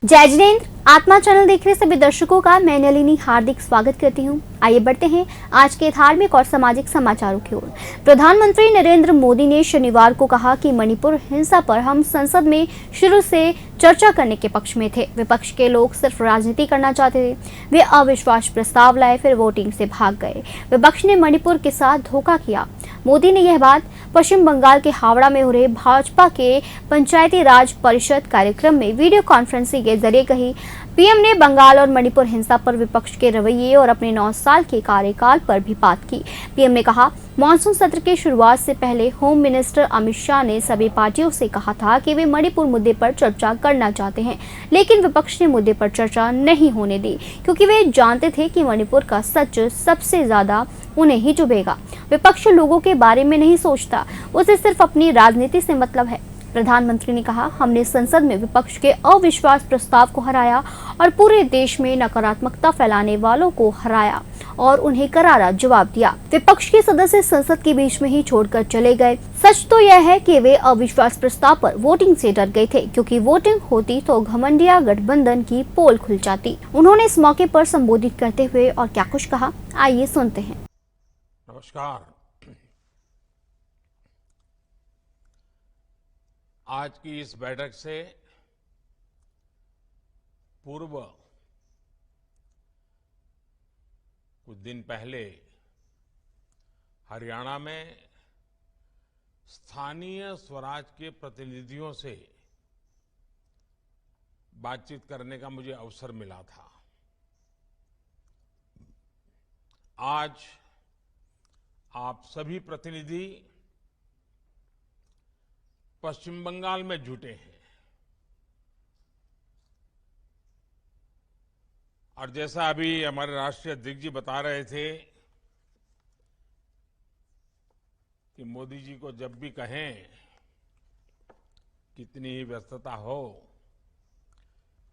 जय जिनेंद्र। आत्मा चैनल देख रहे सभी दर्शकों का मैं नलिनी हार्दिक स्वागत करती हूं। आइए बढ़ते हैं आज के धार्मिक और सामाजिक समाचारों की ओर। प्रधानमंत्री नरेंद्र मोदी ने शनिवार को कहा कि मणिपुर हिंसा पर हम संसद में शुरू से चर्चा करने के पक्ष में थे। विपक्ष के लोग सिर्फ राजनीति करना चाहते थे। वे अविश्वास प्रस्ताव लाए, फिर वोटिंग से भाग गए। विपक्ष ने मणिपुर के साथ धोखा किया। मोदी ने यह बात पश्चिम बंगाल के हावड़ा में हो रहे भाजपा के पंचायती राज परिषद कार्यक्रम में वीडियो कॉन्फ्रेंसिंग के जरिए कही। पीएम ने बंगाल और मणिपुर हिंसा पर विपक्ष के रवैये और अपने 9 साल के कार्यकाल पर भी बात की। पीएम ने कहा, मानसून सत्र की शुरुआत से पहले होम मिनिस्टर अमित शाह ने सभी पार्टियों से कहा था कि वे मणिपुर मुद्दे पर चर्चा करना चाहते हैं, लेकिन विपक्ष ने मुद्दे पर चर्चा नहीं होने दी क्योंकि वे जानते थे कि मणिपुर का सच सबसे ज्यादा उन्हें ही चुभेगा। विपक्ष लोगों के बारे में नहीं सोचता, उसे सिर्फ अपनी राजनीति से मतलब है। प्रधानमंत्री ने कहा, हमने संसद में विपक्ष के अविश्वास प्रस्ताव को हराया और पूरे देश में नकारात्मकता फैलाने वालों को हराया और उन्हें करारा जवाब दिया। विपक्ष के सदस्य संसद के बीच में ही छोड़कर चले गए। सच तो यह है कि वे अविश्वास प्रस्ताव पर वोटिंग से डर गए थे, क्योंकि वोटिंग होती तो घमंडिया गठबंधन की पोल खुल जाती। उन्होंने इस मौके पर संबोधित करते हुए और क्या कुछ कहा, आइए सुनते हैं। नमस्कार। आज की इस बैठक से पूर्व कुछ दिन पहले हरियाणा में स्थानीय स्वराज के प्रतिनिधियों से बातचीत करने का मुझे अवसर मिला था। आज आप सभी प्रतिनिधि पश्चिम बंगाल में जुटे हैं और जैसा अभी हमारे राष्ट्रीय अध्यक्ष जी बता रहे थे कि मोदी जी को जब भी कहें कितनी ही व्यस्तता हो,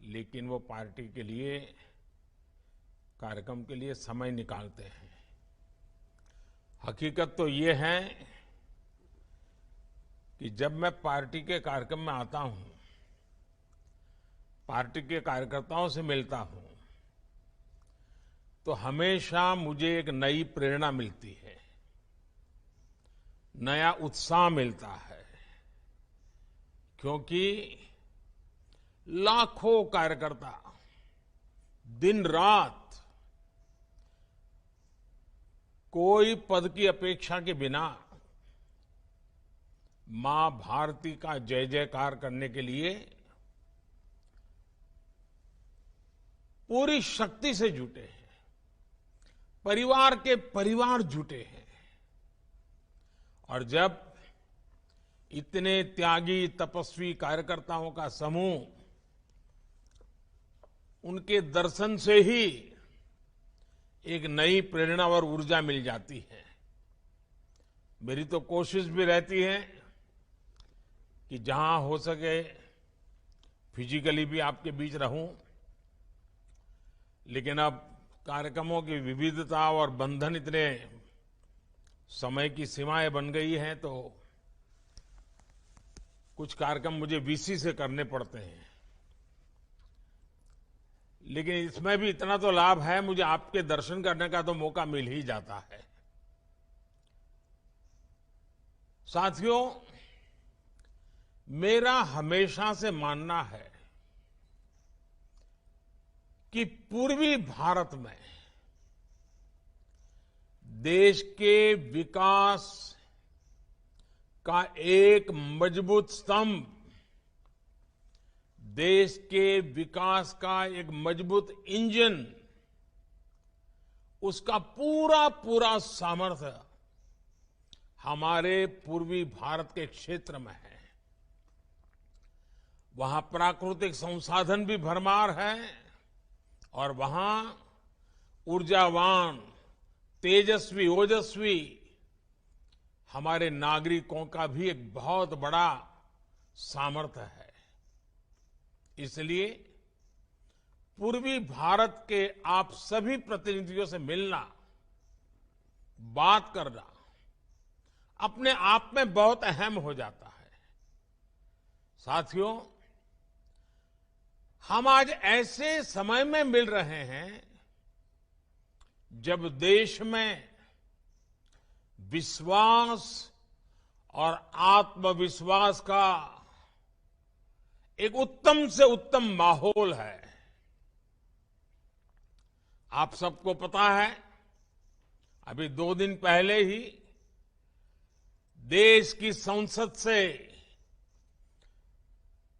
लेकिन वो पार्टी के लिए, कार्यक्रम के लिए समय निकालते हैं। हकीकत तो ये है कि जब मैं पार्टी के कार्यक्रम में आता हूं, पार्टी के कार्यकर्ताओं से मिलता हूं, तो हमेशा मुझे एक नई प्रेरणा मिलती है, नया उत्साह मिलता है, क्योंकि लाखों कार्यकर्ता दिन रात कोई पद की अपेक्षा के बिना मां भारती का जय जयकार करने के लिए पूरी शक्ति से जुटे हैं। परिवार के परिवार जुटे हैं और जब इतने त्यागी तपस्वी कार्यकर्ताओं का समूह, उनके दर्शन से ही एक नई प्रेरणा और ऊर्जा मिल जाती है। मेरी तो कोशिश भी रहती है कि जहां हो सके फिजिकली भी आपके बीच रहूं, लेकिन अब कार्यक्रमों की विविधता और बंधन इतने समय की सीमाएं बन गई हैं, तो कुछ कार्यक्रम मुझे वीसी से करने पड़ते हैं। लेकिन इसमें भी इतना तो लाभ है, मुझे आपके दर्शन करने का तो मौका मिल ही जाता है। साथियों, मेरा हमेशा से मानना है कि पूर्वी भारत में देश के विकास का एक मजबूत स्तंभ, देश के विकास का एक मजबूत इंजन, उसका पूरा पूरा सामर्थ्य हमारे पूर्वी भारत के क्षेत्र में है। वहां प्राकृतिक संसाधन भी भरमार है और वहां ऊर्जावान, तेजस्वी, ओजस्वी हमारे नागरिकों का भी एक बहुत बड़ा सामर्थ्य है। इसलिए पूर्वी भारत के आप सभी प्रतिनिधियों से मिलना, बात करना अपने आप में बहुत अहम हो जाता है। साथियों, हम आज ऐसे समय में मिल रहे हैं जब देश में विश्वास और आत्मविश्वास का एक उत्तम से उत्तम माहौल है। आप सबको पता है, अभी 2 दिन पहले ही देश की संसद से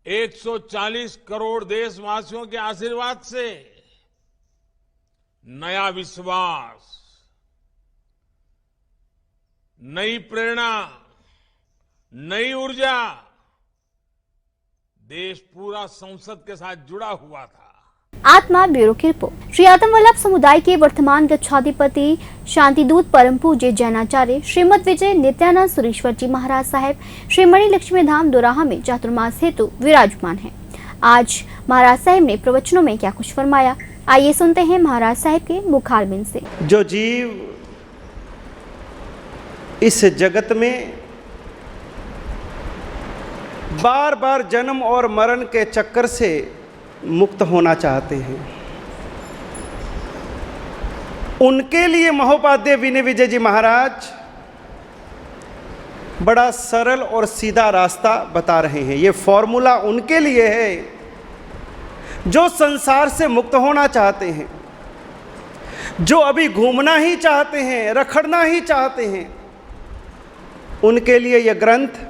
140 करोड़ देशवासियों के आशीर्वाद से नया विश्वास, नई प्रेरणा, नई ऊर्जा, देश पूरा संसद के साथ जुड़ा हुआ था। आत्मा ब्यूरो की रिपोर्ट। श्री आत्मवल्लभ समुदाय के वर्तमान गच्छाधिपति शांतिदूत परम पूज्य जैनाचार्य श्रीमद विजय नित्यानंद सुरेश्वर जी महाराज साहेब श्री मणि लक्ष्मी धाम दोराहा में चातुर्मास हेतु विराजमान हैं। आज महाराज साहेब ने प्रवचनों में क्या कुछ फरमाया, आइए सुनते हैं महाराज साहेब के मुखारबिंद से। जो जीव इस जगत में बार बार जन्म और मरण के चक्कर से मुक्त होना चाहते हैं, उनके लिए महोपाध्याय विनय विजय जी महाराज बड़ा सरल और सीधा रास्ता बता रहे हैं। ये फॉर्मूला उनके लिए है जो संसार से मुक्त होना चाहते हैं, जो अभी घूमना ही चाहते हैं, रखड़ना ही चाहते हैं। उनके लिए यह ग्रंथ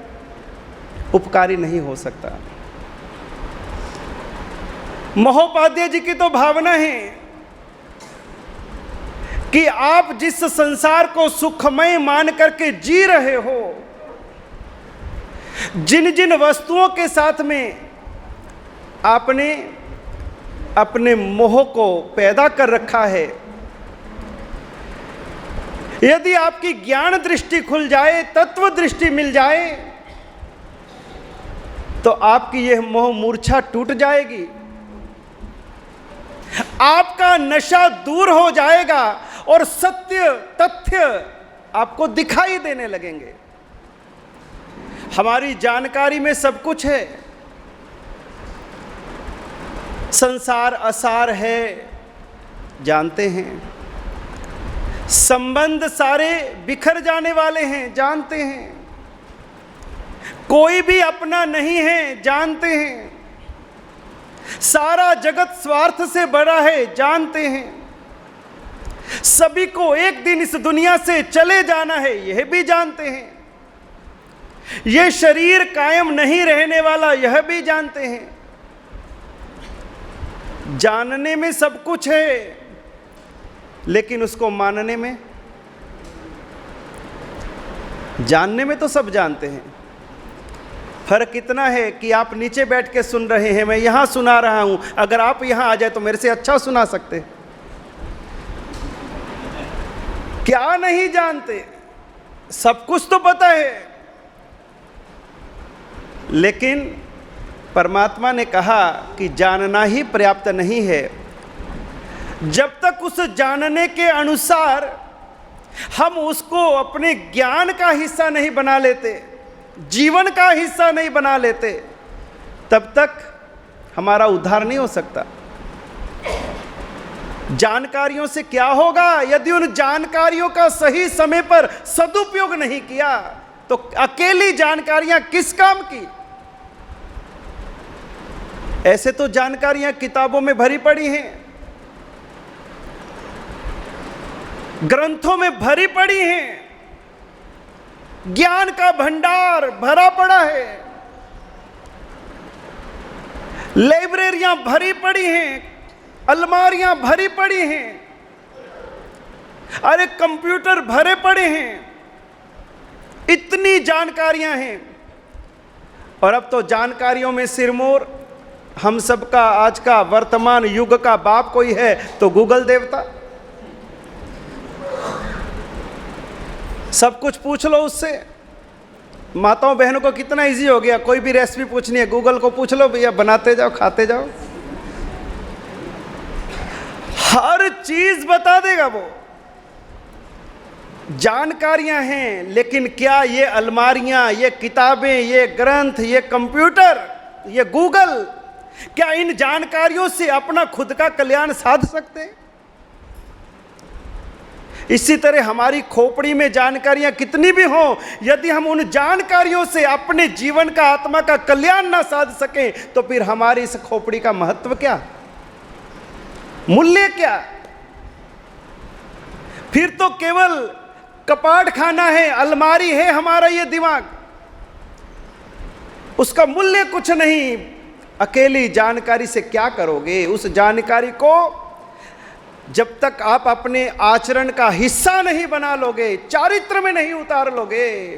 उपकारी नहीं हो सकता। महोपाध्याय जी की तो भावना है कि आप जिस संसार को सुखमय मान करके जी रहे हो, जिन जिन वस्तुओं के साथ में आपने अपने मोह को पैदा कर रखा है, यदि आपकी ज्ञान दृष्टि खुल जाए, तत्व दृष्टि मिल जाए, तो आपकी यह मोह मूर्छा टूट जाएगी, आपका नशा दूर हो जाएगा और सत्य तथ्य आपको दिखाई देने लगेंगे। हमारी जानकारी में सब कुछ है, संसार असार है जानते हैं, संबंध सारे बिखर जाने वाले हैं जानते हैं, कोई भी अपना नहीं है जानते हैं, सारा जगत स्वार्थ से बड़ा है जानते हैं, सभी को एक दिन इस दुनिया से चले जाना है यह भी जानते हैं, यह शरीर कायम नहीं रहने वाला यह भी जानते हैं। जानने में सब कुछ है, लेकिन उसको मानने में, जानने में तो सब जानते हैं, फर्क इतना है कि आप नीचे बैठ के सुन रहे हैं, मैं यहां सुना रहा हूं। अगर आप यहां आ जाए तो मेरे से अच्छा सुना सकते। क्या नहीं जानते, सब कुछ तो पता है, लेकिन परमात्मा ने कहा कि जानना ही पर्याप्त नहीं है। जब तक उस जानने के अनुसार हम उसको अपने ज्ञान का हिस्सा नहीं बना लेते, जीवन का हिस्सा नहीं बना लेते, तब तक हमारा उद्धार नहीं हो सकता। जानकारियों से क्या होगा? यदि उन जानकारियों का सही समय पर सदुपयोग नहीं किया तो अकेली जानकारियां किस काम की? ऐसे तो जानकारियां किताबों में भरी पड़ी हैं, ग्रंथों में भरी पड़ी हैं, ज्ञान का भंडार भरा पड़ा है, लाइब्रेरियां भरी पड़ी हैं, अलमारियां भरी पड़ी हैं, अरे कंप्यूटर भरे पड़े हैं, इतनी जानकारियां हैं। और अब तो जानकारियों में सिरमौर हम सबका आज का वर्तमान युग का बाप कोई है तो गूगल देवता। सब कुछ पूछ लो उससे। माताओं बहनों को कितना इजी हो गया, कोई भी रेसिपी पूछनी है गूगल को पूछ लो, भैया बनाते जाओ खाते जाओ, हर चीज बता देगा वो। जानकारियां हैं, लेकिन क्या ये अलमारियां, ये किताबें, ये ग्रंथ, ये कंप्यूटर, ये गूगल, क्या इन जानकारियों से अपना खुद का कल्याण साध सकते हैं? इसी तरह हमारी खोपड़ी में जानकारियां कितनी भी हों, यदि हम उन जानकारियों से अपने जीवन का, आत्मा का कल्याण ना साध सकें, तो फिर हमारी इस खोपड़ी का महत्व क्या, मूल्य क्या? फिर तो केवल कपाट खाना है, अलमारी है हमारा ये दिमाग, उसका मूल्य कुछ नहीं। अकेली जानकारी से क्या करोगे? उस जानकारी को जब तक आप अपने आचरण का हिस्सा नहीं बना लोगे, चारित्र में नहीं उतार लोगे,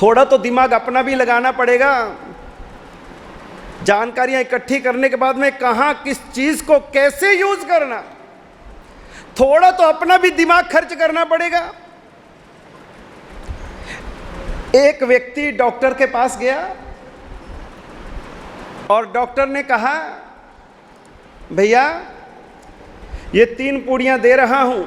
थोड़ा तो दिमाग अपना भी लगाना पड़ेगा। जानकारियां इकट्ठी करने के बाद में कहां किस चीज को कैसे यूज करना, थोड़ा तो अपना भी दिमाग खर्च करना पड़ेगा। एक व्यक्ति डॉक्टर के पास गया और डॉक्टर ने कहा, भैया ये 3 पूड़ियां दे रहा हूं।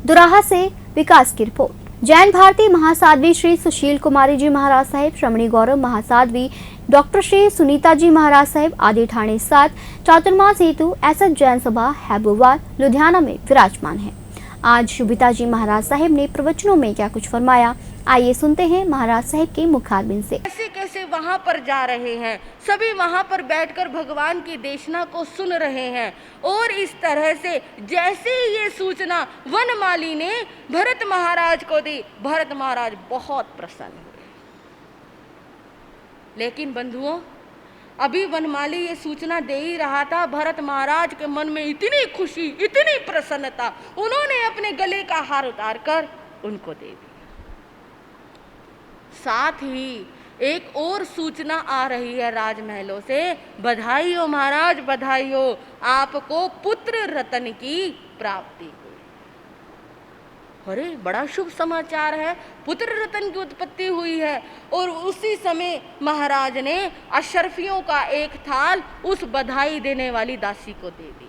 दुराहा से विकास की रिपोर्ट। जैन भारती महासाध्वी श्री सुशील कुमारी जी महाराज साहिब, श्रमणी गौरव महासाध्वी डॉक्टर श्री सुनीता जी महाराज साहिब आदि ठाणे 7 चातुर्मास हेतु एसएस जैन सभा हैबोवाल लुधियाना में विराजमान है। आज शुभिता जी महाराज साहिब ने प्रवचनों में क्या कुछ फरमाया, आइए सुनते हैं महाराज साहिब के मुखारबिंद से। कैसे कैसे वहाँ पर जा रहे हैं, सभी वहाँ पर बैठकर भगवान की देशना को सुन रहे हैं। और इस तरह से जैसे ये सूचना वनमाली ने भरत महाराज को दी, भरत महाराज बहुत प्रसन्न हुए। लेकिन बंधुओं, अभी वनमाली ये सूचना दे ही रहा था, भरत महाराज के मन में इतनी खुशी, इतनी प्रसन्नता, उन्होंने अपने गले का हार उतारकर उनको दे दिया। साथ ही एक और सूचना आ रही है राजमहलों से, बधाई हो महाराज, बधाई हो, आपको पुत्र रतन की प्राप्ति हुई। अरे बड़ा शुभ समाचार है, पुत्र रतन की उत्पत्ति हुई है। और उसी समय महाराज ने अशर्फियों का एक थाल उस बधाई देने वाली दासी को दे दिया।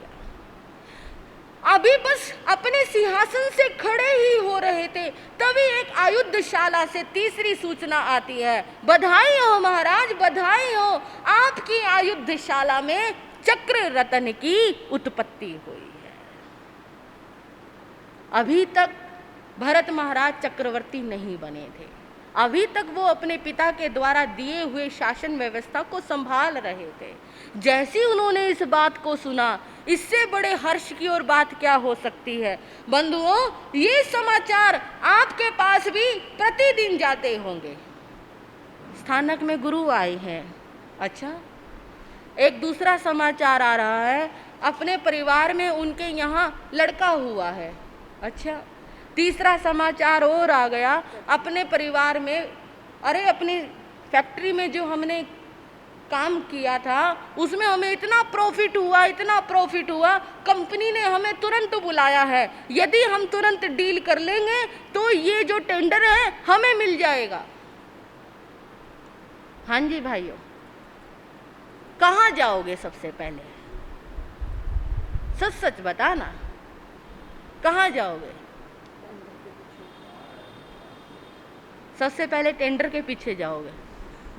अभी बस अपने सिंहासन से खड़े ही हो रहे थे, तभी एक आयुधशाला से तीसरी सूचना आती है, बधाई हो महाराज, बधाई हो, आपकी आयुधशाला में चक्र रतन की उत्पत्ति हुई है। अभी तक भरत महाराज चक्रवर्ती नहीं बने थे, अभी तक वो अपने पिता के द्वारा दिए हुए शासन व्यवस्था को संभाल रहे थे। जैसे उन्होंने इस बात को सुना, इससे बड़े हर्ष की और बात क्या हो सकती है। बंधुओं, ये समाचार आपके पास भी प्रतिदिन जाते होंगे। स्थानक में गुरु आए हैं, अच्छा। एक दूसरा समाचार आ रहा है, अपने परिवार में उनके यहाँ लड़का हुआ है, अच्छा। तीसरा समाचार और आ गया, अपने परिवार में, अरे अपनी फैक्ट्री में जो हमने काम किया था उसमें हमें इतना प्रॉफिट हुआ, इतना प्रॉफिट हुआ, कंपनी ने हमें तुरंत बुलाया है, यदि हम तुरंत डील कर लेंगे तो ये जो टेंडर है हमें मिल जाएगा। हाँ जी भाइयों, कहाँ जाओगे सबसे पहले? सच सच बताना, कहाँ जाओगे? सबसे पहले टेंडर के पीछे जाओगे।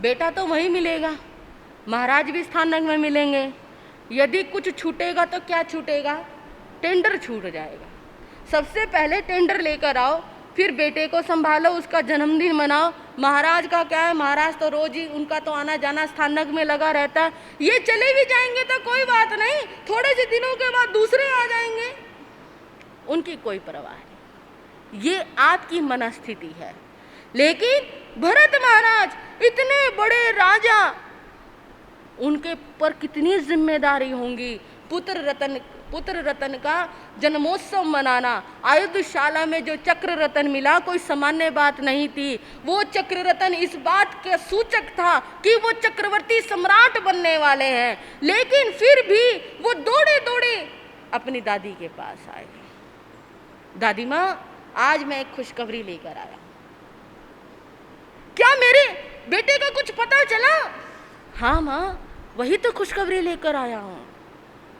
बेटा तो वहीं मिलेगा, महाराज भी स्थानक में मिलेंगे। यदि कुछ छूटेगा तो क्या छूटेगा? टेंडर छूट जाएगा। सबसे पहले टेंडर लेकर आओ, फिर बेटे को संभालो, उसका जन्मदिन मनाओ। महाराज का क्या है, महाराज तो रोज ही, उनका तो आना जाना स्थानक में लगा रहता है। ये चले भी जाएंगे तो कोई बात नहीं, थोड़े से दिनों के बाद दूसरे आ जाएंगे, उनकी कोई परवाह नहीं। ये आपकी मनस्थिति है। लेकिन भरत महाराज इतने बड़े राजा, उनके पर कितनी जिम्मेदारी होंगी। पुत्र रतन का जन्मोत्सव मनाना, आयुधशाला में जो चक्र रतन मिला कोई सामान्य बात नहीं थी। वो चक्र रतन इस बात के सूचक था कि वो चक्रवर्ती सम्राट बनने वाले हैं। लेकिन फिर भी वो दौड़े दौड़े अपनी दादी के पास आए। दादी माँ, आज मैं एक खुशखबरी लेकर आया। क्या मेरे बेटे का कुछ पता चला? हाँ माँ, वही तो खुशखबरी लेकर आया हूँ।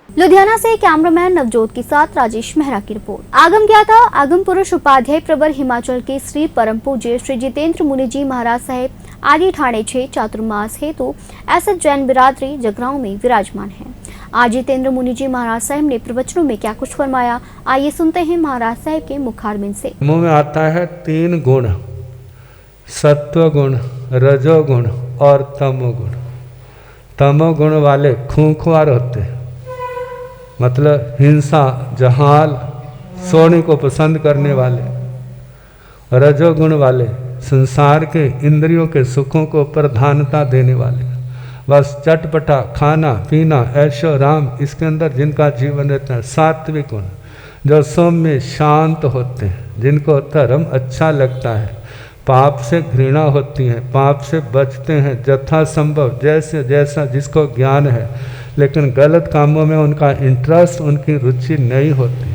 लुधियाना से कैमरामैन नवजोत के साथ राजेश मेहरा की रिपोर्ट। आगम क्या था, आगम पुरुष उपाध्याय प्रवर हिमाचल के श्री परम पूज्य श्री जितेंद्र मुनि जी महाराज साहेब आदि ठाणे 6 चातुर्मास हेतु ऐसे जैन बिरादरी जगरांव में विराजमान है। आज जितेंद्र मुनि जी महाराज साहब ने प्रवचनों में क्या कुछ फरमाया, आइए सुनते हैं महाराज साहब के मुखारबिंद से। मुंह में आता है 3 गुण, सत्व गुण, रजोगुण और तमोगुण। तमोगुण वाले खूंखार होते हैं, मतलब हिंसा, जहाल, सोने को पसंद करने वाले। रजोगुण वाले संसार के इंद्रियों के सुखों को प्रधानता देने वाले, बस चटपटा खाना पीना ऐशो राम, इसके अंदर जिनका जीवन रहता है। सात्विक गुण जो सौम्य शांत होते हैं, जिनको धर्म अच्छा लगता है, पाप से घृणा होती है, पाप से बचते हैं यथा संभव, जैसे जैसा जिसको ज्ञान है, लेकिन गलत कामों में उनका इंटरेस्ट, उनकी रुचि नहीं होती।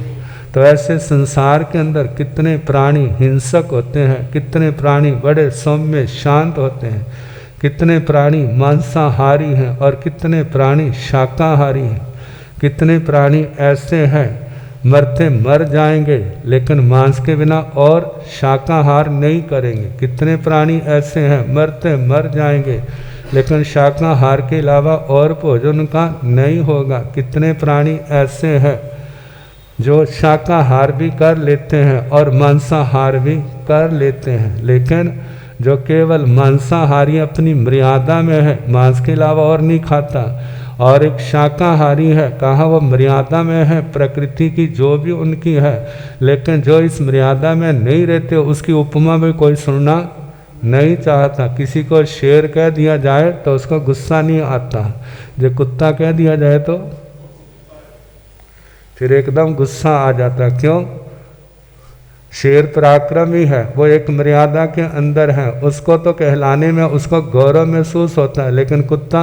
तो ऐसे संसार के अंदर कितने प्राणी हिंसक होते हैं, कितने प्राणी बड़े सौम्य शांत होते हैं, कितने प्राणी मांसाहारी हैं और कितने प्राणी शाकाहारी हैं। कितने प्राणी ऐसे हैं मरते मर जाएंगे लेकिन मांस के बिना और शाकाहार नहीं करेंगे। कितने प्राणी ऐसे हैं मरते मर जाएंगे लेकिन शाकाहार के अलावा और भोजन का नहीं होगा। कितने प्राणी ऐसे हैं जो शाकाहार भी कर लेते हैं और मांसाहार भी कर लेते हैं, लेकिन जो केवल मांसाहारी अपनी मर्यादा में है, मांस के अलावा और नहीं खाता, और एक शाकाहारी है, कहाँ वो मर्यादा में है प्रकृति की जो भी उनकी है, लेकिन जो इस मर्यादा में नहीं रहते उसकी उपमा में कोई सुनना नहीं चाहता। किसी को शेर कह दिया जाए तो उसको गुस्सा नहीं आता, जो कुत्ता कह दिया जाए तो फिर एकदम गुस्सा आ जाता। क्यों? शेर पराक्रमी है, वो एक मर्यादा के अंदर है, उसको तो कहलाने में उसको गौरव महसूस होता है, लेकिन कुत्ता,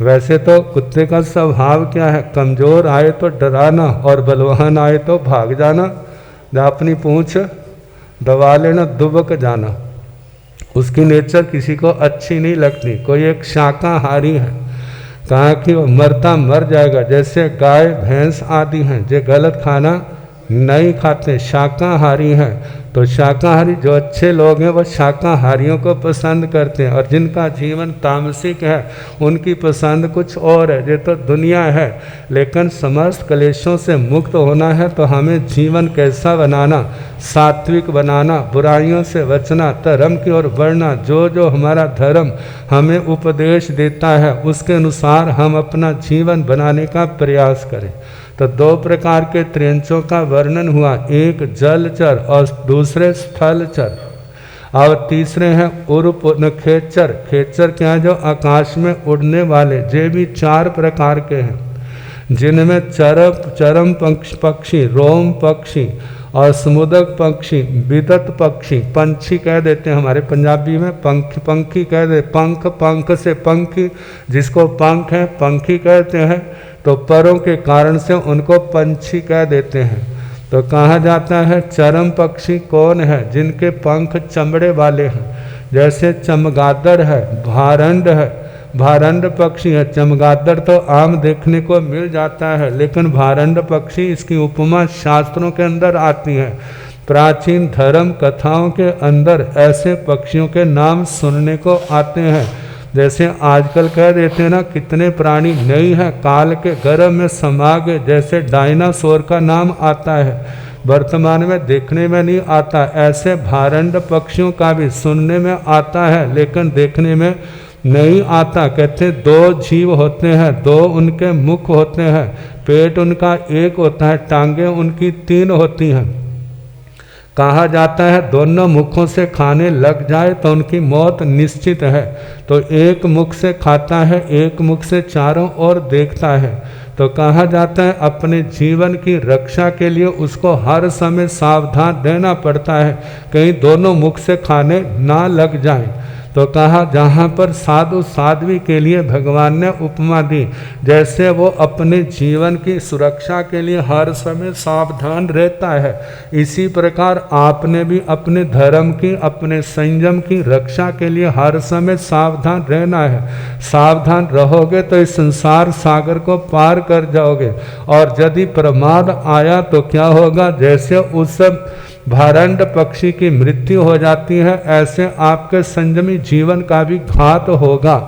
वैसे तो कुत्ते का स्वभाव क्या है, कमजोर आए तो डराना और बलवान आए तो भाग जाना, अपनी पूंछ दबा लेना, दुबक जाना। उसकी नेचर किसी को अच्छी नहीं लगती। कोई एक शाकाहारी है, कहा कि वो मरता मर जाएगा, जैसे गाय भैंस आदि हैं जो गलत खाना नहीं खाते, शाकाहारी हैं। तो शाकाहारी जो अच्छे लोग हैं वो शाकाहारियों को पसंद करते हैं, और जिनका जीवन तामसिक है उनकी पसंद कुछ और है। ये तो दुनिया है, लेकिन समस्त क्लेशों से मुक्त होना है तो हमें जीवन कैसा बनाना, सात्विक बनाना, बुराइयों से बचना, धर्म की ओर बढ़ना। जो जो हमारा धर्म हमें उपदेश देता है उसके अनुसार हम अपना जीवन बनाने का प्रयास करें। तो 2 प्रकार के त्रियंचों का वर्णन हुआ, एक जलचर और दूसरे स्थलचर, और तीसरे हैं उर्वरखेचर। खेचर क्या है? जो आकाश में उड़ने वाले। ये भी 4 प्रकार के हैं, जिनमें चरम पक्षी, रोम पक्षी और समुद्रक पक्षी, विदत पक्षी, पंछी कह देते हैं हमारे पंजाबी में, पंखी कह दे, पंख से पंखी, जिसको पंख है पंखी कहते हैं, तो परों के कारण से उनको पंछी कह देते हैं। तो कहा जाता है चरम पक्षी कौन है? जिनके पंख चमड़े वाले हैं, जैसे चमगादड़ है, भारंड है, भारंड पक्षी है। चमगादड़ तो आम देखने को मिल जाता है, लेकिन भारंड पक्षी, इसकी उपमा शास्त्रों के अंदर आती है। प्राचीन धर्म कथाओं के अंदर ऐसे पक्षियों के नाम सुनने को आते हैं। जैसे आजकल कह देते हैं ना, कितने प्राणी नहीं है काल के गर्भ में समा गए, जैसे डायनासोर का नाम आता है, वर्तमान में देखने में नहीं आता। ऐसे भारंड पक्षियों का भी सुनने में आता है, लेकिन देखने में नहीं आता। कहते 2 जीव होते हैं, 2 उनके मुख होते हैं, पेट उनका एक होता है, टांगे उनकी 3 होती हैं। कहा जाता है दोनों मुखों से खाने लग जाए तो उनकी मौत निश्चित है। तो एक मुख से खाता है, एक मुख से चारों ओर देखता है। तो कहा जाता है अपने जीवन की रक्षा के लिए उसको हर समय सावधान रहना पड़ता है, कहीं दोनों मुख से खाने ना लग जाए। तो कहा जहाँ पर साधु साध्वी के लिए भगवान ने उपमा दी, जैसे वो अपने जीवन की सुरक्षा के लिए हर समय सावधान रहता है, इसी प्रकार आपने भी अपने धर्म की, अपने संयम की रक्षा के लिए हर समय सावधान रहना है। सावधान रहोगे तो इस संसार सागर को पार कर जाओगे, और यदि प्रमाद आया तो क्या होगा? जैसे उस भारंड पक्षी की मृत्यु हो जाती है, ऐसे आपके संयमी जीवन का भी घात होगा।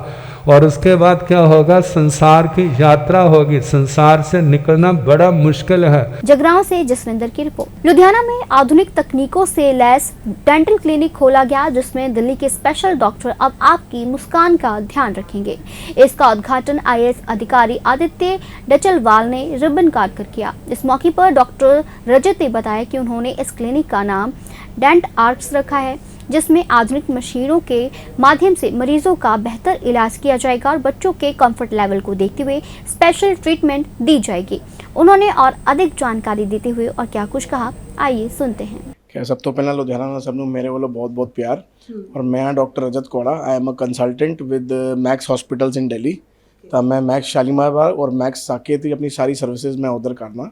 और उसके बाद क्या होगा, संसार की यात्रा होगी, संसार से निकलना बड़ा मुश्किल है। जगरांव से जसविंदर की रिपोर्ट। लुधियाना में आधुनिक तकनीकों से लैस डेंटल क्लिनिक खोला गया, जिसमें दिल्ली के स्पेशल डॉक्टर अब आपकी मुस्कान का ध्यान रखेंगे। इसका उद्घाटन IAS अधिकारी आदित्य डचलवाल ने रिबन काट कर किया। इस मौके पर डॉक्टर रजत ने बताया कि उन्होंने इस क्लिनिक का नाम डेंट आर्ट्स रखा है, जिसमें आधुनिक मशीनों के माध्यम से मरीजों का बेहतर इलाज किया जाएगा और बच्चों के कंफर्ट लेवल को देखते हुए स्पेशल ट्रीटमेंट दी जाएगी। उन्होंने और अधिक जानकारी देते हुए और क्या कुछ कहा, आइए सुनते हैं। क्या सब तो पहला लुधियाना सब मेरे वालों बहुत बहुत प्यार। और मैं doctor Rajat Koda, I am a consultant with max hospitals in Delhi. तो मैं मैक्स शालीमार बाग और मैक्स साकेत ही अपनी सारी सर्विसेज मैं उधर करना।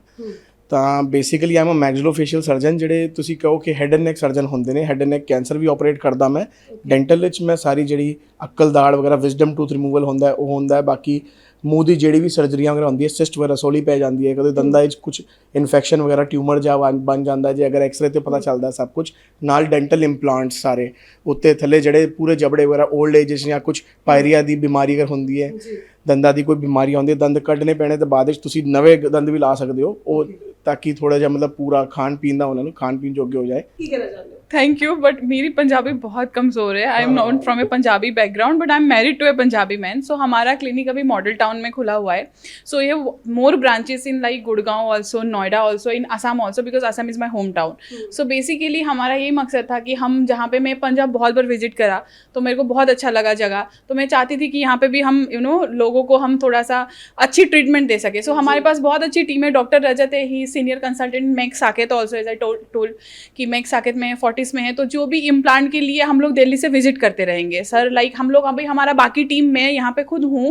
ਤਾਂ ਬੇਸਿਕਲੀ ਆਮ ਮੈਗਜ਼ਲੋਫੇਸ਼ੀਅਲ ਸਰਜਨ, ਜਿਹੜੇ ਤੁਸੀਂ ਕਹੋ ਕਿ ਹੈਡ ਐਂਡ ਨੈਕ ਸਰਜਨ ਹੁੰਦੇ ਨੇ। ਹੈਡ ਐਂਡ ਨੈਕ ਕੈਂਸਰ ਵੀ ਆਪਰੇਟ ਕਰਦਾ ਮੈਂ। ਡੈਂਟਲ ਵਿੱਚ ਮੈਂ ਸਾਰੀ ਜਿਹੜੀ ਅਕਲ ਦਾੜ ਵਗੈਰਾ ਵਿਜ਼ਡਮ ਟੂਥ ਰਿਮੂਵਲ ਹੁੰਦਾ ਉਹ ਹੁੰਦਾ। ਬਾਕੀ ਮੂੰਹ ਦੀ ਜਿਹੜੀ ਵੀ ਸਰਜਰੀਆਂ ਵਗੈਰਾ ਹੁੰਦੀ ਹੈ, ਸਿਸਟ ਵਗੈਰਾ ਰਸੋਲੀ ਪੈ ਜਾਂਦੀ ਹੈ, ਕਦੇ ਦੰਦਾਂ ਵਿੱਚ ਕੁਝ ਇਨਫੈਕਸ਼ਨ ਵਗੈਰਾ ਟਿਊਮਰ ਜਾਂ ਬਣ ਜਾਂਦਾ ਜੇ ਅਗਰ ਐਕਸਰੇ ਤੇ ਪਤਾ ਚੱਲਦਾ ਸਭ ਕੁਝ। ਨਾਲ ਡੈਂਟਲ ਇੰਪਲਾਂਟਸ ਸਾਰੇ ਉੱਤੇ ਥੱਲੇ ਜਿਹੜੇ ਪੂਰੇ ਜਬੜੇ ਵਗੈਰਾ ਓਲਡ ਏਜ ਜਾਂ ਕੁਝ ਪਾਇਰੀਆ ਦੀ ਬਿਮਾਰੀ ਅਗਰ ਹੁੰਦੀ ਹੈ, ਦੰਦਾਂ ਦੀ ਕੋਈ ਬਿਮਾਰੀ ਆਉਂਦੀ ਹੈ, ਦੰਦ ਕੱਢਣੇ ਪੈਣੇ ਤੇ ਬਾਅਦ ਵਿੱਚ ਤੁਸੀਂ ਨਵੇਂ ਦੰਦ ਵੀ ਲਾ ਸਕਦੇ ਹੋ, ਉਹ ਤਾਂ ਕਿ ਥੋੜਾ ਜਿਹਾ ਮਤਲਬ ਪੂਰਾ ਖਾਣ ਪੀਣ ਦਾ ਉਹਨਾਂ ਨੂੰ ਖਾਣ ਪੀਣ ਜੋਗੇ ਹੋ ਜਾਏ। ਕੀ ਕਹਿਣਾ ਚਾਹੁੰਦੇ ਹੋ? थैंक यू, बट मेरी पंजाबी बहुत कमज़ोर है। I am not from a Punjabi background, but I am married to a Punjabi man. So हमारा क्लिनिक अभी मॉडल टाउन में खुला हुआ है। सो ये more branches in like Gurgaon also, Noida also, in Assam also, because Assam is my home town. So basically हमारा यही मकसद था कि हम जहाँ पे मैं पंजाब बहुत बार विजिट करा तो मेरे को बहुत अच्छा लगा जगह। तो मैं चाहती थी कि यहाँ पे भी हम लोगों को हम थोड़ा सा अच्छी ट्रीटमेंट दे सके। सो हमारे पास बहुत अच्छी टीम है। डॉक्टर रजत है, he senior consultant Max Saket also, as I told कि मैक्स साकेत में 40s में है। तो जो भी इम्प्लांट के लिए हम लोग दिल्ली से विजिट करते रहेंगे सर। लाइक हम लोग अभी हमारा बाकी टीम में यहाँ पे खुद हूँ,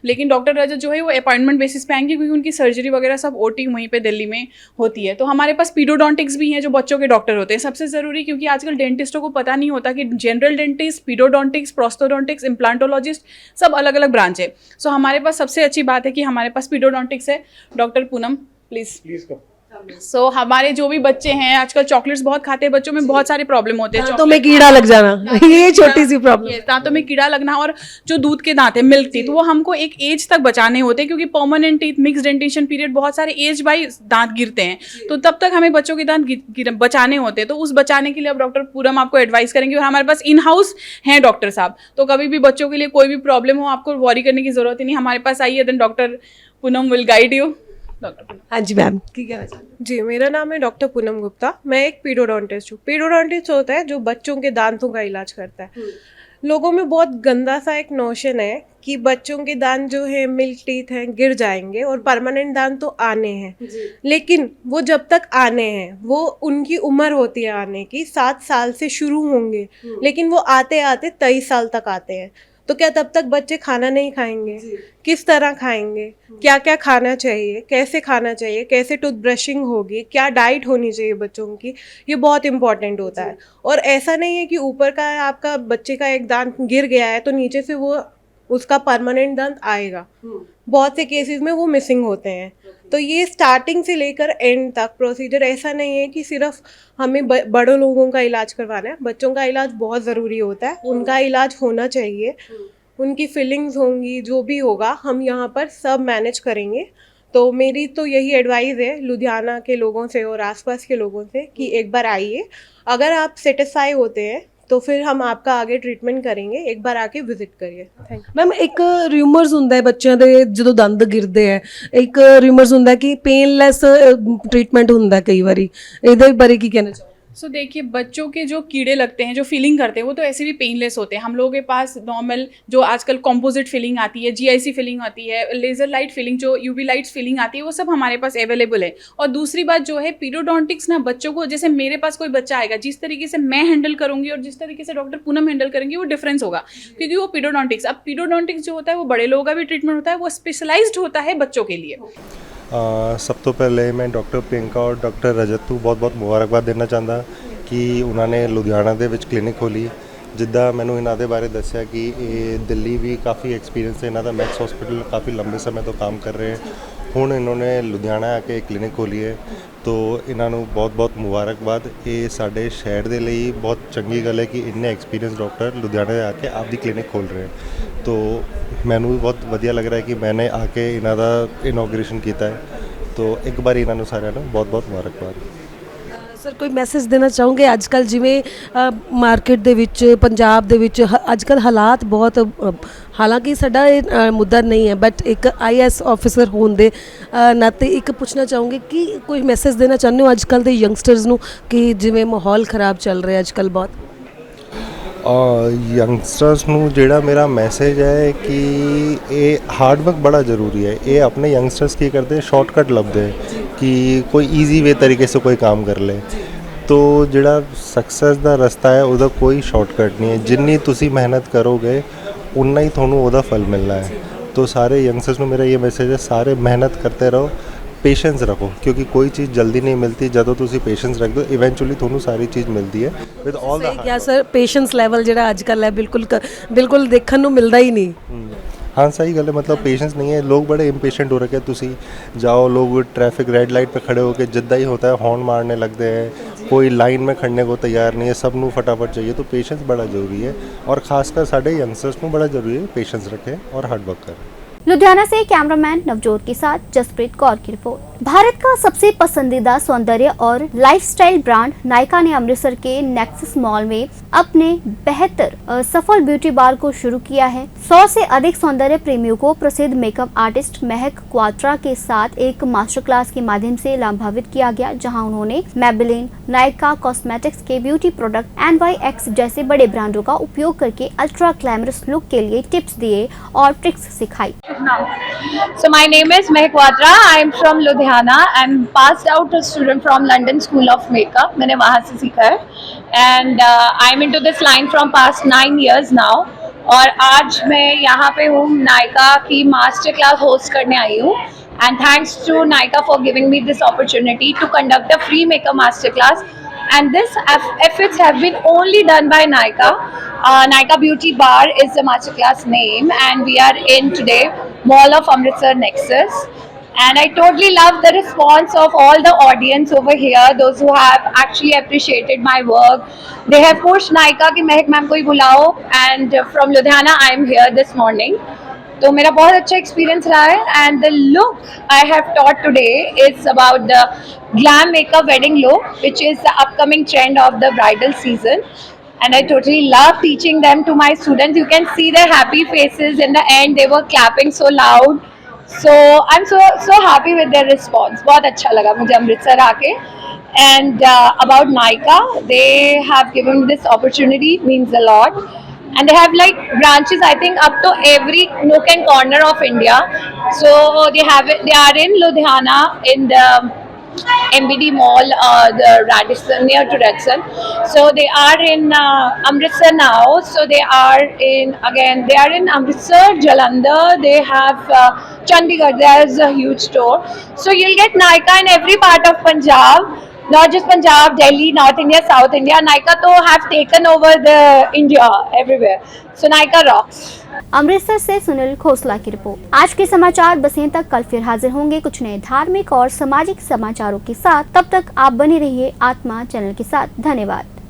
लेकिन डॉक्टर रजत जो है वो अपॉइंटमेंट बेसिस पे आएंगे, क्योंकि उनकी सर्जरी वगैरह सब OT वहीं पे दिल्ली में होती है। तो हमारे पास पीडोडोंटिक्स भी हैं, जो बच्चों के डॉक्टर होते हैं। सबसे ज़रूरी, क्योंकि आजकल डेंटिस्टों को पता नहीं होता कि जनरल डेंटिस्ट, पीडोडोंटिक्स, प्रोस्थोडोंटिक्स, इम्प्लांटोलॉजिस्ट सब अलग अलग ब्रांच है। सो हमारे पास सबसे अच्छी बात है कि हमारे पास पीडोडोंटिक्स है। Doctor Poonam please. सो हमारे जो भी बच्चे हैं आजकल चॉकलेट्स बहुत खाते हैं, बच्चों में बहुत सारे प्रॉब्लम होते हैं। दांतों में कीड़ा लग जाना, ये छोटी सी प्रॉब्लम। दांतों में कीड़ा लगना, और जो दूध के दांत है, मिल्क टीथ, वो हमको एक एज तक बचाने होते हैं, क्योंकि permanent teeth, mix dentition period, बहुत सारे एज बाई दांत गिरते हैं। तो तब तक हमें बच्चों के दांत बचाने होते हैं। तो उस बचाने के लिए अब डॉक्टर पूरम आपको एडवाइस करेंगे। और हमारे पास इन हाउस हैं डॉक्टर साहब, तो कभी भी बच्चों के लिए कोई भी प्रॉब्लम हो आपको वॉरी करने की जरूरत ही नहीं, हमारे पास आइए, then doctor Poonam will guide you. हाँ जी मैम, ठीक है जी। मेरा नाम है डॉक्टर पूनम गुप्ता। मैं एक पीडोडोंटिस्ट हूँ। पीडोडोंटिस्ट होता है जो बच्चों के दांतों का इलाज करता है। लोगों में बहुत गंदा सा एक नोशन है कि बच्चों के दांत जो है, मिल्क टीथ हैं, गिर जाएंगे और परमानेंट दांत तो आने हैं, लेकिन वो जब तक आने हैं, वो उनकी उम्र होती है आने की, 7 साल से शुरू होंगे, लेकिन वो आते आते 23 साल तक आते हैं। तो क्या तब तक बच्चे खाना नहीं खाएंगे? किस तरह खाएंगे? क्या क्या खाना चाहिए? कैसे खाना चाहिए? कैसे टूथ ब्रशिंग होगी? क्या डाइट होनी चाहिए बच्चों की? ये बहुत इंपॉर्टेंट होता है। और ऐसा नहीं है कि ऊपर का आपका बच्चे का एक दांत गिर गया है तो नीचे से वो उसका परमानेंट दांत आएगा। बहुत से केसेस में वो मिसिंग होते हैं। तो ये स्टार्टिंग से लेकर एंड तक प्रोसीजर ऐसा नहीं है कि सिर्फ हमें बड़ों लोगों का इलाज करवाना है। बच्चों का इलाज बहुत ज़रूरी होता है, उनका इलाज होना चाहिए। उनकी फीलिंग्स होंगी, जो भी होगा हम यहाँ पर सब मैनेज करेंगे। तो मेरी तो यही एडवाइस है लुधियाना के लोगों से और आसपास के लोगों से कि एक बार आइए। अगर आप सेटिस्फाई होते हैं तो फिर हम आपका आगे ट्रीटमेंट करेंगे। एक बार आके विजिट करिए। Thank you ma'am. एक ਰਿਊਮਰਸ ਹੁੰਦਾ ਹੈ ਬੱਚਿਆਂ ਦੇ ਜਦੋਂ ਦੰਦ ਗਿਰਦੇ ਹੈ, ਇੱਕ ਰਿਊਮਰਸ ਹੁੰਦਾ ਕਿ ਪੇਨਲੈਸ ਟ੍ਰੀਟਮੈਂਟ ਹੁੰਦਾ ਕਈ ਵਾਰੀ, ਇਹਦੇ ਬਾਰੇ ਕੀ ਕਹਿਣਾ ਚਾਹੋਗੇ? सो देखिए, बच्चों के जो कीड़े लगते हैं, जो फीलिंग करते हैं, वो तो ऐसे भी पेनलेस होते हैं। हम लोगों के पास नॉर्मल जो आजकल कॉम्पोजिट फीलिंग आती है, GIC फीलिंग आती है, लेज़र लाइट फीलिंग, जो UV लाइट्स फीलिंग आती है, वो सब हमारे पास अवेलेबल है। और दूसरी बात जो है, पीडोडोंटिक्स ना बच्चों को, जैसे मेरे पास कोई बच्चा आएगा, जिस तरीके से मैं हैंडल करूँगी और जिस तरीके से डॉक्टर पूनम हैंडल करेंगे, वो डिफरेंस होगा, क्योंकि वो पीडोडोंटिक्स, अब पीडोडोंटिक्स जो होता है वो बड़े लोगों का भी ट्रीटमेंट होता है, वो स्पेशलाइज्ड होता है बच्चों के लिए। सब तो पहले मैं डॉक्टर प्रियंका और डॉक्टर रजत ਨੂੰ ਬਹੁਤ ਮੁਬਾਰਕਬਾਦ ਦੇਣਾ ਚਾਹੁੰਦਾ ਕਿ ਉਹਨਾਂ ਨੇ ਲੁਧਿਆਣਾ ਦੇ ਵਿੱਚ ਕਲੀਨਿਕ ਖੋਲੀ। ਜਿੱਦਾਂ ਮੈਨੂੰ ਇਹਨਾਂ ਦੇ ਬਾਰੇ ਦੱਸਿਆ ਕਿ ਇਹ ਦਿੱਲੀ ਵੀ ਕਾਫੀ ਐਕਸਪੀਰੀਅੰਸ ਹੈ ਇਹਨਾਂ ਦਾ, ਮੈਕਸ ਹਸਪੀਟਲ ਕਾਫੀ ਲੰਬੇ ਸਮੇਂ ਤੋਂ ਕੰਮ ਕਰ ਰਹੇ ਹੁਣ ਇਹਨਾਂ ਨੇ ਲੁਧਿਆਣਾ ਆ ਕੇ ਕਲੀਨਿਕ ਖੋਲ੍ਹੀ ਹੈ। ਤੋ ਇਹਨਾਂ ਨੂੰ ਬਹੁਤ-ਬਹੁਤ ਮੁਬਾਰਕਬਾਦ। ਇਹ ਸਾਡੇ ਸ਼ਹਿਰ ਦੇ ਲਈ ਬਹੁਤ ਚੰਗੀ ਗੱਲ ਹੈ ਕਿ ਇੰਨੇ ਐਕਸਪੀਰੀਅੰਸ ਡਾਕਟਰ ਲੁਧਿਆਣੇ ਆ ਕੇ ਆਪਦੀ ਕਲੀਨਿਕ ਖੋਲ੍ਹ ਰਹੇ ਹਨ। ਤੋ ਮੈਨੂੰ ਵੀ ਬਹੁਤ ਵਧੀਆ ਲੱਗ ਰਿਹਾ ਕਿ ਮੈਨੇ ਆ ਕੇ ਇਹਨਾਂ ਦਾ ਇਨੋਗ੍ਰੇਸ਼ਨ ਕੀਤਾ ਹੈ। ਤੋ ਇੱਕ ਵਾਰੀ ਇਹਨਾਂ ਨੂੰ ਸਾਰਿਆਂ ਨੂੰ ਬਹੁਤ-ਬਹੁਤ ਮੁਬਾਰਕਬਾਦ। ਸਰ ਕੋਈ ਮੈਸੇਜ ਦੇਣਾ ਚਾਹੋਗੇ? ਅੱਜ ਕੱਲ੍ਹ ਜਿਵੇਂ ਮਾਰਕੀਟ ਦੇ ਵਿੱਚ ਪੰਜਾਬ ਦੇ ਵਿੱਚ ਅੱਜ ਕੱਲ੍ਹ ਹਾਲਾਤ ਬਹੁਤ ਹਾਲਾਂਕਿ ਸਾਡਾ ਇਹ ਮੁੱਦਾ ਨਹੀਂ ਹੈ ਬਟ ਇੱਕ IAS ਆਫਿਸਰ ਹੋਣ ਦੇ ਨਾਤੇ ਇੱਕ ਪੁੱਛਣਾ ਚਾਹੂੰਗੀ ਕਿ ਕੋਈ ਮੈਸੇਜ ਦੇਣਾ ਚਾਹੁੰਦੇ ਹੋ ਅੱਜ ਕੱਲ੍ਹ ਦੇ ਯੰਗਸਟਰਸ ਨੂੰ ਕਿ ਜਿਵੇਂ ਮਾਹੌਲ ਖਰਾਬ ਚੱਲ ਰਿਹਾ ਅੱਜ ਕੱਲ੍ਹ ਬਹੁਤ? ਯੰਗਸਟਰਸ ਨੂੰ ਜਿਹੜਾ ਮੇਰਾ ਮੈਸੇਜ ਹੈ ਕਿ ਇਹ ਹਾਰਡ ਵਰਕ ਬੜਾ ਜ਼ਰੂਰੀ ਹੈ। ਇਹ ਆਪਣੇ ਯੰਗਸਟਰਸ ਕੀ ਕਰਦੇ ਸ਼ਾਰਟਕਟ ਲੱਭਦੇ ਕਿ ਕੋਈ ਈਜ਼ੀ ਵੇ ਤਰੀਕੇ से कोई काम कर ले। तो ਜਿਹੜਾ ਸਕਸੈਸ ਦਾ ਰਸਤਾ ਹੈ ਉਹਦਾ ਕੋਈ ਸ਼ਾਰਟਕਟ ਨਹੀਂ ਹੈ। ਜਿੰਨੀ ਤੁਸੀਂ ਮਿਹਨਤ ਕਰੋਗੇ ਉਨਾ ਹੀ ਤੁਹਾਨੂੰ ਉਹਦਾ ਫਲ ਮਿਲਣਾ ਹੈ। तो सारे यंगस्टर्स ਨੂੰ ਮੇਰਾ ਇਹ ਮੈਸੇਜ ਹੈ ਸਾਰੇ ਮਿਹਨਤ करते रहो, पेशेंस रखो क्योंकि कोई चीज़ जल्दी नहीं मिलती। ਜਦੋਂ ਤੁਸੀਂ पेशेंस रख दो इवेंचुअली ਤੁਹਾਨੂੰ ਸਾਰੀ ਚੀਜ਼ ਮਿਲਦੀ ਹੈ ਵਿਦ ਆਲ ਦਾ। क्या सर पेशेंस लेवल ਜਿਹੜਾ ਅੱਜ ਕੱਲ੍ਹ ਹੈ ਬਿਲकुल ਦੇਖਣ ਨੂੰ ਮਿਲਦਾ ਹੀ नहीं। हाँ सही गल है, मतलब पेशेंस नहीं है। लोग बड़े इम्पेशेंट हो रखे हैं। तुसी जाओ, लोग ट्रैफिक रेड लाइट पे खड़े होकर जिद्दा ही होता है हॉर्न मारने लगते हैं, कोई लाइन में खड़ने को तैयार नहीं है, सब नू फटाफट चाहिए। तो पेशेंस बड़ा ज़रूरी है और ख़ासकर साढ़े यंगस्टर्स को बड़ा ज़रूरी है पेशेंस रखें और हार्ड वर्क करें। लुधियाना से कैमरामैन नवजोत के साथ जसप्रीत कौर की रिपोर्ट। भारत का सबसे पसंदीदा सौंदर्य और लाइफस्टाइल ब्रांड नायका ने अमृतसर के नेक्सस मॉल में अपने बेहतर सफल ब्यूटी बार को शुरू किया है। 100 से अधिक सौंदर्य प्रेमियों को प्रसिद्ध मेकअप आर्टिस्ट महक क्वात्रा के साथ एक मास्टर क्लास के माध्यम से लाभान्वित किया गया, जहां उन्होंने मेबेलिन, नायका कॉस्मेटिक्स के ब्यूटी प्रोडक्ट NYX जैसे बड़े ब्रांडों का उपयोग करके अल्ट्रा ग्लैमरस लुक के लिए टिप्स दिए और ट्रिक्स सिखाई। So my name is Mahek Quadra. I am from Ludhiana. I'm passed out a student from London School of Makeup. मैंने वहाँ से सीखा है and I'm into this line from past 9 years now. और आज मैं यहाँ पे हूँ नायका की मास्टर क्लास होस्ट करने आई हूँ and thanks to Nykaa for giving me this opportunity to conduct a free makeup master class. And this efforts have been only done by Nykaa. Nykaa Beauty Bar is the masterclass name, and we are in today Mall of Amritsar Nexus. And I totally love the response of all the audience over here, those who have actually appreciated my work. They have pushed Nykaa कि महक ma'am को ही बुलाओ, and from Ludhiana I am here this morning. तो मेरा बहुत अच्छा experience रहा है and the look I have taught today is about the glam makeup wedding look which is the upcoming trend of the bridal season and I totally love teaching them to my students. You can see their happy faces in the end. They were clapping so loud. So I'm so happy with their response. बहुत अच्छा लगा मुझे अमृतसर आके. And about Nykaa, they have given me this opportunity, means a lot. And they have like branches I think up to every nook and corner of India. So they are in Ludhiana in the MBD Mall, the Radisson, near to Radisson. So they are in Amritsar now. So they are in Amritsar, Jalandhar. They have Chandigarh. There is a huge store. So you'll get Nykaa in every part of Punjab. Not just Punjab, Delhi, North India, South India. Nykaa तो have taken over the India everywhere. So Nykaa rocks. Amritsar से सुनील खोसला की report. आज के समाचार बस यहीं तक। कल फिर हाजिर होंगे कुछ नए धार्मिक और सामाजिक समाचारों के साथ। तब तक आप बने रहिए आत्मा चैनल के साथ। धन्यवाद।